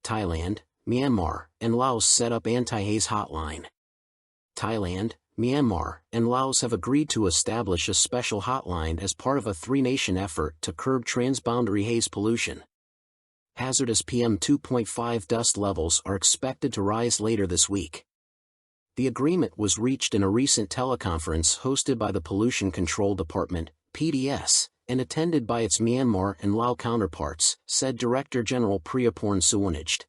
Thailand, Myanmar, and Laos set up anti-haze hotline. Thailand, Myanmar, and Laos have agreed to establish a special hotline as part of a three-nation effort to curb transboundary haze pollution. Hazardous PM2.5 dust levels are expected to rise later this week. The agreement was reached in a recent teleconference hosted by the Pollution Control Department, PDS, and attended by its Myanmar and Lao counterparts, said Director General Priyaporn Suwanajit.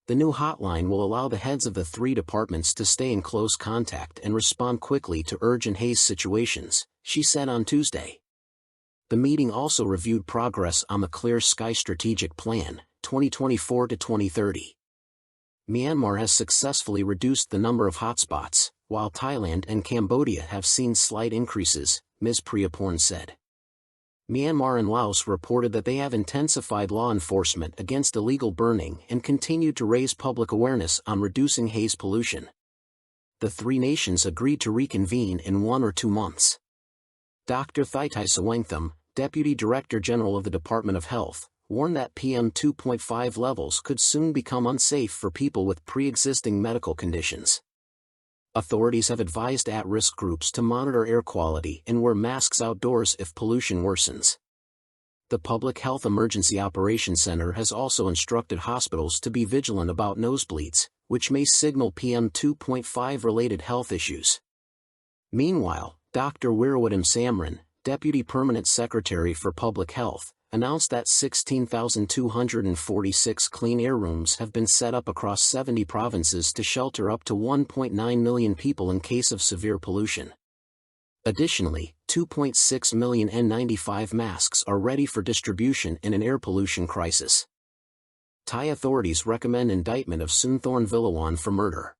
The new hotline will allow the heads of the three departments to stay in close contact and respond quickly to urgent haze situations, she said on Tuesday. The meeting also reviewed progress on the Clear Sky Strategic Plan, 2024 to 2030. Myanmar has successfully reduced the number of hotspots, while Thailand and Cambodia have seen slight increases, Ms. Priyaporn said. Myanmar and Laos reported that they have intensified law enforcement against illegal burning and continued to raise public awareness on reducing haze pollution. The three nations agreed to reconvene in 1 or 2 months. Dr. Thaitai Sawangtham, Deputy Director General of the Department of Health, warned that PM2.5 levels could soon become unsafe for people with pre-existing medical conditions. Authorities have advised at-risk groups to monitor air quality and wear masks outdoors if pollution worsens. The Public Health Emergency Operations Center has also instructed hospitals to be vigilant about nosebleeds, which may signal PM2.5-related health issues. Meanwhile, Dr. Wirawadam Samran, Deputy Permanent Secretary for Public Health, announced that 16,246 clean air rooms have been set up across 70 provinces to shelter up to 1.9 million people in case of severe pollution. Additionally, 2.6 million N95 masks are ready for distribution in an air pollution crisis. Thai authorities recommend indictment of Soonthorn Vilawan for murder.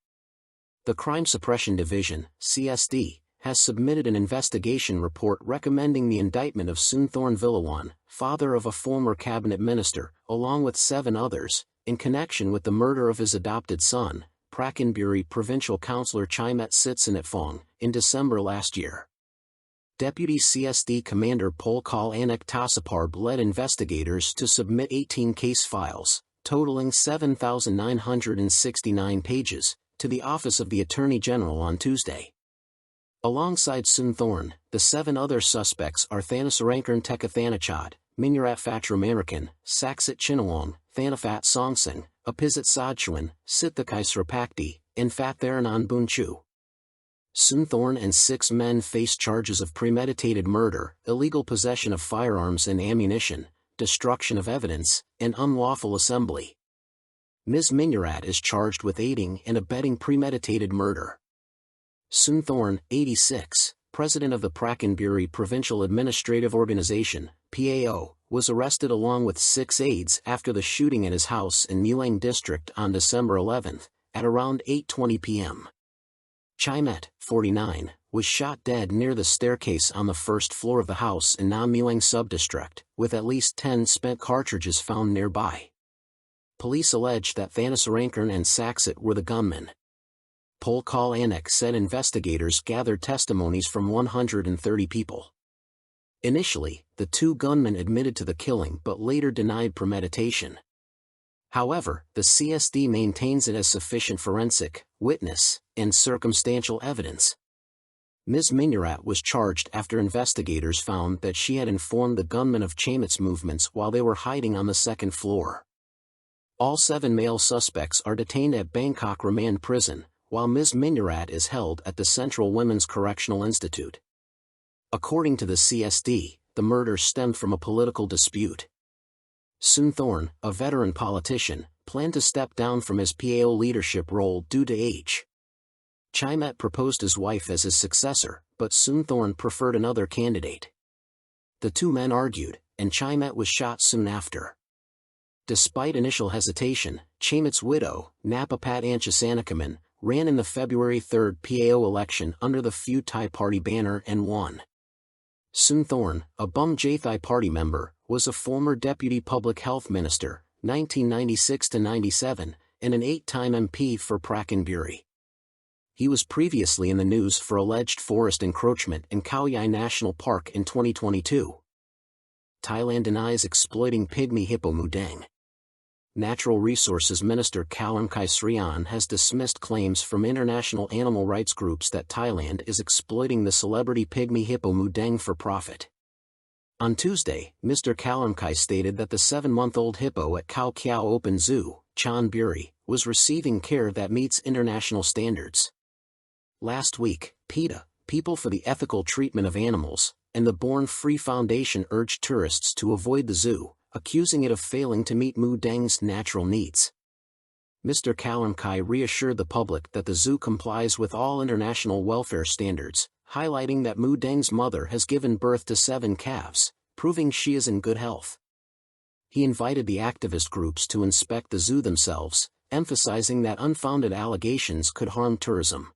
The Crime Suppression Division, CSD, has submitted an investigation report recommending the indictment of Soonthorn Vilawan, father of a former cabinet minister, along with 7 others, in connection with the murder of his adopted son, Prakanburi Provincial Councillor Chimet Sitsanatphong, in December last year. Deputy CSD Commander Polkal Anak Tasaparb led investigators to submit 18 case files, totaling 7,969 pages, to the Office of the Attorney General on Tuesday. Alongside Soonthorn, the 7 other suspects are Thanasarangkarn Tekathanachad, Minyarat Fatramarikan, Saksit Chinawong, Thanafat Songsing, Apizat Sadchuan, Sithakai Srapakti, and Fattharanan Bunchu. Soonthorn and 6 men face charges of premeditated murder, illegal possession of firearms and ammunition, destruction of evidence, and unlawful assembly. Ms. Minyarat is charged with aiding and abetting premeditated murder. Soonthorn, 86, president of the Prakanburi Provincial Administrative Organization, PAO, was arrested along with 6 aides after the shooting at his house in Mulang District on December 11, at around 8:20 p.m. Chimet, 49, was shot dead near the staircase on the first floor of the house in Nam Mulang subdistrict, with at least 10 spent cartridges found nearby. Police alleged that Thanasarangkarn and Saksit were the gunmen. Polkal Anak said investigators gathered testimonies from 130 people. Initially, the 2 gunmen admitted to the killing but later denied premeditation. However, the CSD maintains it as sufficient forensic, witness, and circumstantial evidence. Ms. Minyarat was charged after investigators found that she had informed the gunmen of Chamet's movements while they were hiding on the 2nd floor. All 7 male suspects are detained at Bangkok Remand Prison, while Ms. Minyarat is held at the Central Women's Correctional Institute. According to the CSD, the murder stemmed from a political dispute. Soonthorn, a veteran politician, planned to step down from his PAO leadership role due to age. Chimet proposed his wife as his successor, but Soonthorn preferred another candidate. The 2 men argued, and Chimet was shot soon after. Despite initial hesitation, Chamet's widow, Napapat Anchasanakaman, ran in the February 3 PAO election under the Pheu Thai Party banner and won. Soonthorn, a Bum Jathai Party member, was a former Deputy Public Health Minister, 1996–97, and an 8-time MP for Prakanburi. He was previously in the news for alleged forest encroachment in Khao Yai National Park in 2022. Thailand denies exploiting pygmy hippo Moo Deng. Natural Resources Minister Kalamkai Srian has dismissed claims from international animal rights groups that Thailand is exploiting the celebrity pygmy hippo Moo Deng for profit. On Tuesday, Mr. Kalamkai stated that the 7-month-old hippo at Khao Kiao Open Zoo, Chonburi, was receiving care that meets international standards. Last week, PETA, People for the Ethical Treatment of Animals, and the Born Free Foundation urged tourists to avoid the zoo, accusing it of failing to meet Moo Deng's natural needs. Mr. Kalamkai reassured the public that the zoo complies with all international welfare standards, highlighting that Moo Deng's mother has given birth to 7 calves, proving she is in good health. He invited the activist groups to inspect the zoo themselves, emphasizing that unfounded allegations could harm tourism.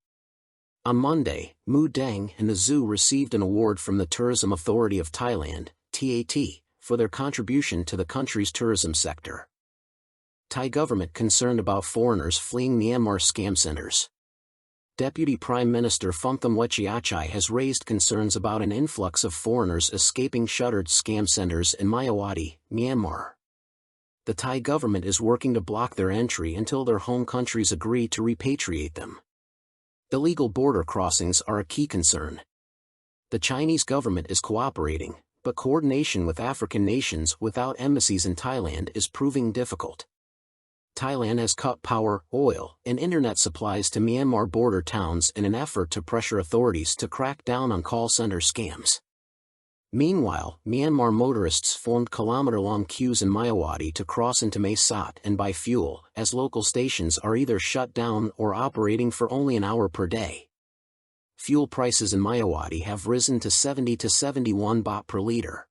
On Monday, Moo Deng and the zoo received an award from the Tourism Authority of Thailand, TAT, for their contribution to the country's tourism sector. Thai government concerned about foreigners fleeing Myanmar scam centers. Deputy Prime Minister Phumtham Wechayachai has raised concerns about an influx of foreigners escaping shuttered scam centers in Myawaddy, Myanmar. The Thai government is working to block their entry until their home countries agree to repatriate them. Illegal border crossings are a key concern. The Chinese government is cooperating, but coordination with African nations without embassies in Thailand is proving difficult. Thailand has cut power, oil, and internet supplies to Myanmar border towns in an effort to pressure authorities to crack down on call center scams. Meanwhile, Myanmar motorists formed kilometer-long queues in Myawaddy to cross into Mae Sot and buy fuel, as local stations are either shut down or operating for only an hour per day. Fuel prices in Myawaddy have risen to 70 to 71 baht per liter.